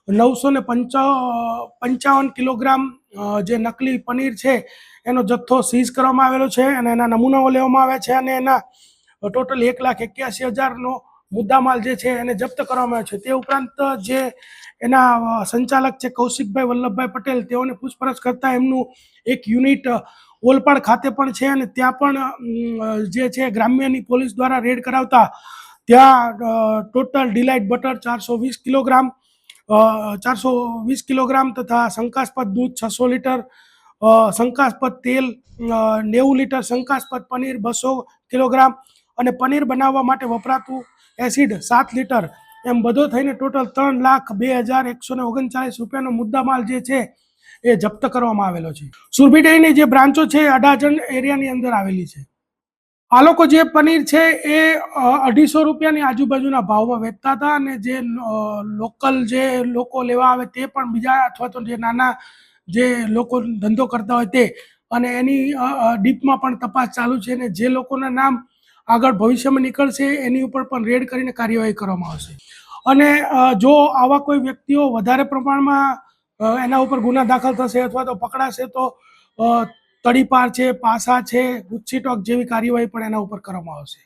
955 kilogram જે નકલી પનીર છે એનો જથ્થો સીઝ કરવામાં આવેલો છે અને એના નમૂનાઓ લેવામાં આવ્યા છે અને એના ટોટલ 1,81,000નો મુદ્દામાલ જે છે એને જપ્ત કરવામાં આવ્યો છે। તે ઉપરાંત જે એના સંચાલક છે કૌશિકભાઈ વલ્લભભાઈ પટેલ, તેઓને પૂછપરછ કરતા એમનું એક યુનિટ ઓલપાડ ખાતે પણ છે અને ત્યાં પણ જે છે ગ્રામ્યની પોલીસ દ્વારા રેડ કરાવતા ત્યાં ટોટલ ડિલાઇટ બટર 420 કિલોગ્રામ તથા શંકાસ્પદ દૂધ 600 લીટર, શંકાસ્પદ તેલ 90 લીટર, શંકાસ્પદ પનીર 200 કિલોગ્રામ અને પનીર બનાવવા માટે વપરાતું એસિડ 7 લીટર, એમ બધો થઈને ટોટલ 3,02,139 રૂપિયાનો મુદ્દામાલ જે છે એ જપ્ત કરવામાં આવેલો છે। સુરભી ડેરીની જે બ્રાન્ચો છે અડાજણ એરિયાની અંદર આવેલી છે। આ લોકો જે પનીર છે એ 250 રૂપિયાની આજુબાજુના ભાવમાં વેચતા હતા અને જે લોકલ જે લોકો લેવા આવે તે પણ બીજા અથવા તો જે નાના જે લોકો ધંધો કરતા હોય તે, અને એની ડીપમાં પણ તપાસ ચાલુ છે અને જે લોકોના નામ આગળ ભવિષ્યમાં નીકળશે એની ઉપર પણ રેડ કરીને કાર્યવાહી કરવામાં આવશે। અને જો આવા કોઈ વ્યક્તિઓ વધારે પ્રમાણમાં એના ઉપર ગુના દાખલ થશે અથવા તો પકડાશે તો તડીપાર છે, પાસા છે, ગુસ્સી ટોક જેવી કાર્યવાહી પણ એના ઉપર કરવામાં આવશે।